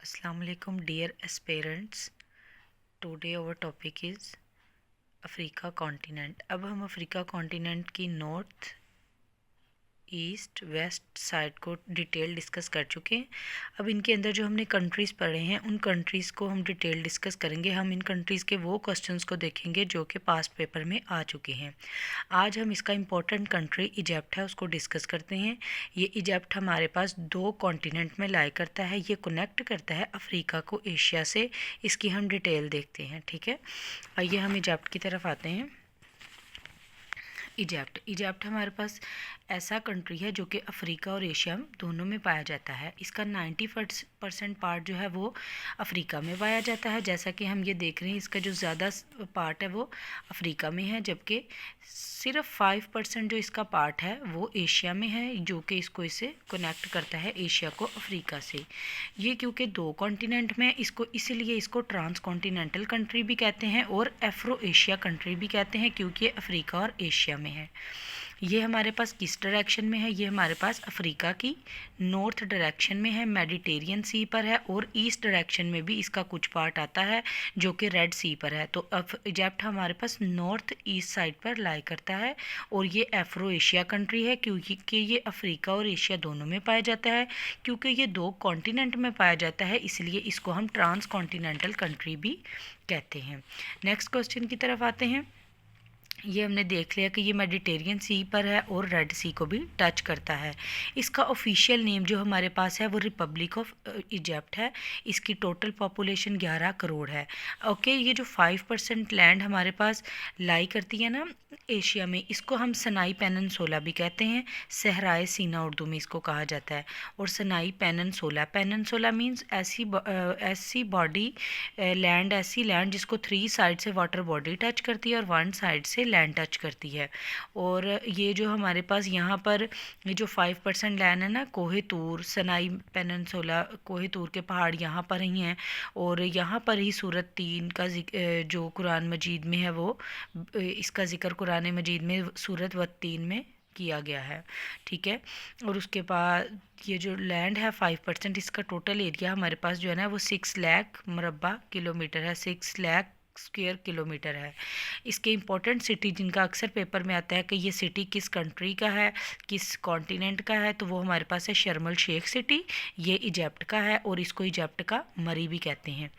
Assalamu alaikum dear aspirants. Today our topic is Africa continent. अब हम Africa continent की north east west side को detail discuss कर चुके हैं। अब इनके अंदर जो हमने कंट्रीज़ पढ़े हैं उन कंट्रीज़ को हम डिटेल डिस्कस करेंगे। हम इन कंट्रीज़ के वो क्वेश्चंस को देखेंगे जो कि पास्ट पेपर में आ चुके हैं। आज हम इसका इम्पोर्टेंट कंट्री इजिप्ट है उसको डिस्कस करते हैं। ये इजिप्ट हमारे पास दो कॉन्टिनेंट में लाई करता है, ये कनेक्ट करता है अफ्रीका को एशिया से। इसकी हम डिटेल देखते हैं, ठीक है। आइए हम इजिप्ट की तरफ आते हैं। इजिप्ट हमारे पास ऐसा कंट्री है जो कि अफ्रीका और एशिया दोनों में पाया जाता है। इसका 90% पार्ट जो है वो अफ्रीका में पाया जाता है, जैसा कि हम ये देख रहे हैं। इसका जो ज़्यादा पार्ट है वो अफ्रीका में है, जबकि सिर्फ 5% जो इसका पार्ट है वो एशिया में है, जो कि इसे कनेक्ट करता है एशिया को अफ्रीका से। ये क्योंकि दो कॉन्टिनेंट में इसीलिए इसको ट्रांस कॉन्टिनेंटल कंट्री भी कहते हैं और एफ्रो एशिया कंट्री भी कहते हैं, क्योंकि ये अफ्रीका और एशिया में है। ये हमारे पास किस डायरेक्शन में है? ये हमारे पास अफ्रीका की नॉर्थ डायरेक्शन में है, मेडिटेरियन सी पर है, और ईस्ट डायरेक्शन में भी इसका कुछ पार्ट आता है जो कि रेड सी पर है। तो अब इजिप्ट हमारे पास नॉर्थ ईस्ट साइड पर लाई करता है, और ये एफ्रो एशिया कंट्री है क्योंकि ये अफ्रीका और एशिया दोनों में पाया जाता है। क्योंकि ये दो कॉन्टिनेंट में पाया जाता है इसलिए इसको हम ट्रांस कॉन्टिनेंटल कंट्री भी कहते हैं। नेक्स्ट क्वेश्चन की तरफ आते हैं। ये हमने देख लिया कि ये मेडिटेरियन सी पर है और रेड सी को भी टच करता है। इसका ऑफिशियल नेम जो हमारे पास है वो रिपब्लिक ऑफ इजिप्ट है। इसकी टोटल पॉपुलेशन 11 करोड़ है। ओके, ये जो 5% लैंड हमारे पास लाई करती है ना एशिया में, इसको हम सनाई पेनिनसुला भी कहते हैं। सहराए सीना उर्दू में इसको कहा जाता है। और सनाई पेनिनसुला मीन्स ऐसी बॉडी लैंड, ऐसी लैंड जिसको 3 साइड से वाटर बॉडी टच करती है और 1 साइड से लैंड टच करती है। और ये जो हमारे पास यहाँ पर ये जो 5% लैंड है ना, कोहे तूर, सनाई पेनिनसुला, कोहे तूर के पहाड़ यहाँ पर ही हैं। और यहाँ पर ही सूरत 3 का जो कुरान मजीद में है वो इसका जिक्र कुरान मजीद में सूरत व 3 में किया गया है, ठीक है। और उसके बाद ये जो लैंड है 5%, इसका टोटल एरिया हमारे पास जो है ना वो 6 लाख मुरब्बा किलोमीटर है, 6 लाख स्क्वायर किलोमीटर है। इसके इंपॉर्टेंट सिटी जिनका अक्सर पेपर में आता है कि ये सिटी किस कंट्री का है, किस कॉन्टिनेंट का है, तो वो हमारे पास है शर्म अल शेख सिटी। ये इजिप्ट का है और इसको इजिप्ट का मरी भी कहते हैं।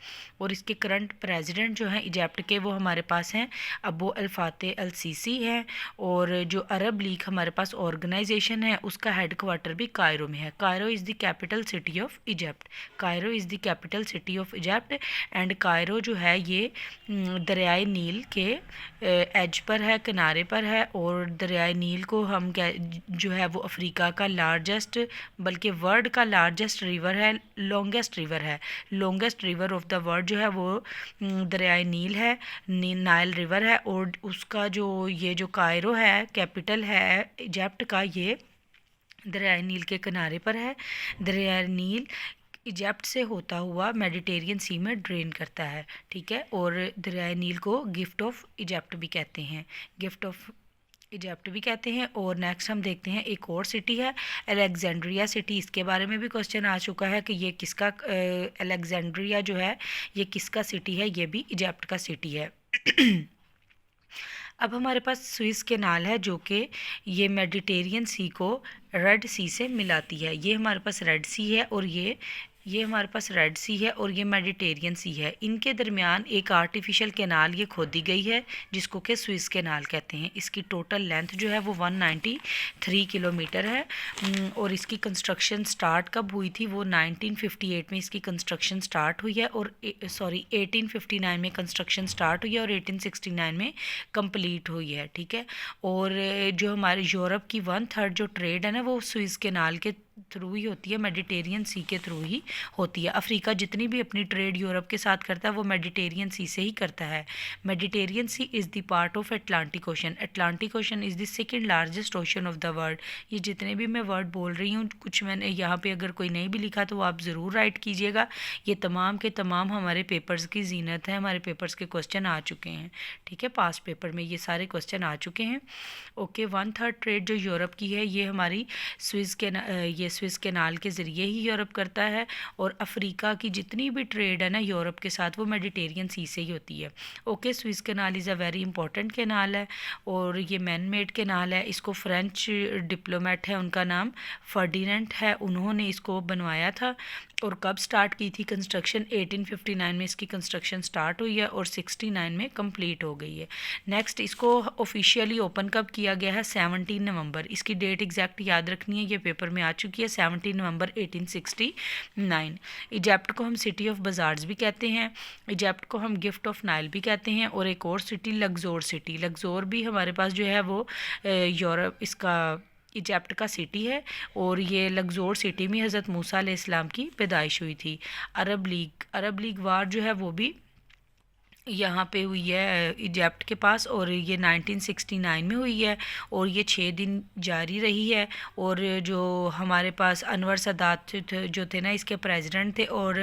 और इसके करंट प्रेसिडेंट जो हैं इजिप्ट के वो हमारे पास हैं अबू अल फाते अल सीसी है। और जो अरब लीग हमारे पास ऑर्गेनाइजेशन है उसका हेड क्वार्टर भी कायरो में है। Cairo is the capital city of Egypt. Cairo is the capital city of Egypt. And Cairo जो है ये दरियाए नील के एज पर है, किनारे पर है। और दरियाए नील को हम जो है वो अफ्रीका का लार्जेस्ट, बल्कि वर्ल्ड का लार्जेस्ट रिवर है, longest river of the world जो है वो दरियाए नील है, नाइल रिवर है। और उसका ये जो कायरो है कैपिटल है इजिप्ट का, ये दरियाए नील के किनारे पर है। दरियाए नील इजिप्ट से होता हुआ मेडिटेरियन सी में ड्रेन करता है, ठीक है। और दरियाए नील को गिफ्ट ऑफ इजिप्ट भी कहते हैं, गिफ्ट ऑफ इजिप्ट भी कहते हैं। और नेक्स्ट हम देखते हैं एक और सिटी है अलेक्जेंड्रिया सिटी। इसके बारे में भी क्वेश्चन आ चुका है कि ये किसका, अलेक्जेंड्रिया जो है ये किसका सिटी है? ये भी इजिप्ट का सिटी है। अब हमारे पास स्विस कैनाल है जो कि ये मेडिटेरियन सी को रेड सी से मिलाती है। ये हमारे पास रेड सी है और ये हमारे पास रेड सी है और ये मेडिटेरियन सी है। इनके दरमियान एक आर्टिफिशियल कैनाल ये खोदी गई है जिसको कि स्विस कैनाल कहते हैं। इसकी टोटल लेंथ जो है वो 193 किलोमीटर है। और इसकी कंस्ट्रक्शन स्टार्ट कब हुई थी? वो 1958 में इसकी कंस्ट्रक्शन स्टार्ट हुई है, और 1859 में कंस्ट्रक्शन स्टार्ट हुई है और 1869 में कंप्लीट हुई है, ठीक है। और जो हमारे यूरोप की 1/3 जो ट्रेड है ना वो स्विस कैनाल के थ्रू ही होती है, मेडिटेरियन सी के थ्रू ही होती है। अफ्रीका जितनी भी अपनी ट्रेड यूरोप के साथ करता है वो मेडिटेरियन सी से ही करता है। Mediterranean Sea is the part of Atlantic Ocean. Atlantic Ocean is the second largest ocean of the world. ये जितने भी मैं वर्ड बोल रही हूँ, कुछ मैंने यहाँ पे अगर कोई नहीं भी लिखा तो आप ज़रूर राइट कीजिएगा। ये तमाम के तमाम हमारे पेपर्स की जीनत है, हमारे पेपर्स के क्वेश्चन आ चुके हैं, ठीक है। पास्ट पेपर में ये सारे क्वेश्चन आ चुके हैं। ओके, 1/3 ट्रेड जो यूरोप की है ये हमारी स्विस के ये ये स्विस कैनाल के ज़रिए ही यूरोप करता है, और अफ्रीका की जितनी भी ट्रेड है ना यूरोप के साथ वो मेडिटेरियन सी से ही होती है। Okay, Swiss canal is a very important canal है और ये मैन मेड कैनाल है। इसको फ्रेंच डिप्लोमेट है, उनका नाम फर्डिनेंट है, उन्होंने इसको बनवाया था। और कब स्टार्ट की थी कंस्ट्रक्शन? 1859 में इसकी कंस्ट्रक्शन स्टार्ट हुई है और 69 में कंप्लीट हो गई है। नेक्स्ट, इसको ऑफिशियली ओपन कब किया गया है? 17 नवंबर। इसकी डेट एग्जैक्ट याद रखनी है, ये पेपर में आ चुकी है, 17 नवंबर 1869। इजिप्ट को हम सिटी ऑफ बाजार्स भी कहते हैं, इजिप्ट को हम गिफ्ट ऑफ नाइल भी कहते हैं, और एक और सिटी लग्जोर सिटी, लग्जोर भी हमारे पास जो है वो यूरोप इसका इजिप्ट का सिटी है, और ये लग्जोर सिटी में हज़रत मूसा अलैहिस्सलाम की पैदाइश हुई थी। अरब लीग वार जो है वो भी यहाँ पे हुई है इजिप्ट के पास, और ये 1969 में हुई है, और ये 6 दिन जारी रही है। और जो हमारे पास अनवर सादात जो थे ना इसके प्रेसिडेंट थे और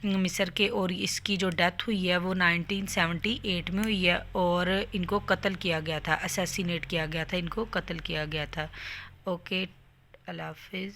मिस्र के, और इसकी जो डेथ हुई है वो 1978 में हुई है, और इनको कत्ल किया गया था, असैसिनेट किया गया था, इनको कत्ल किया गया था। ओके, अल्लाह हाफिज़।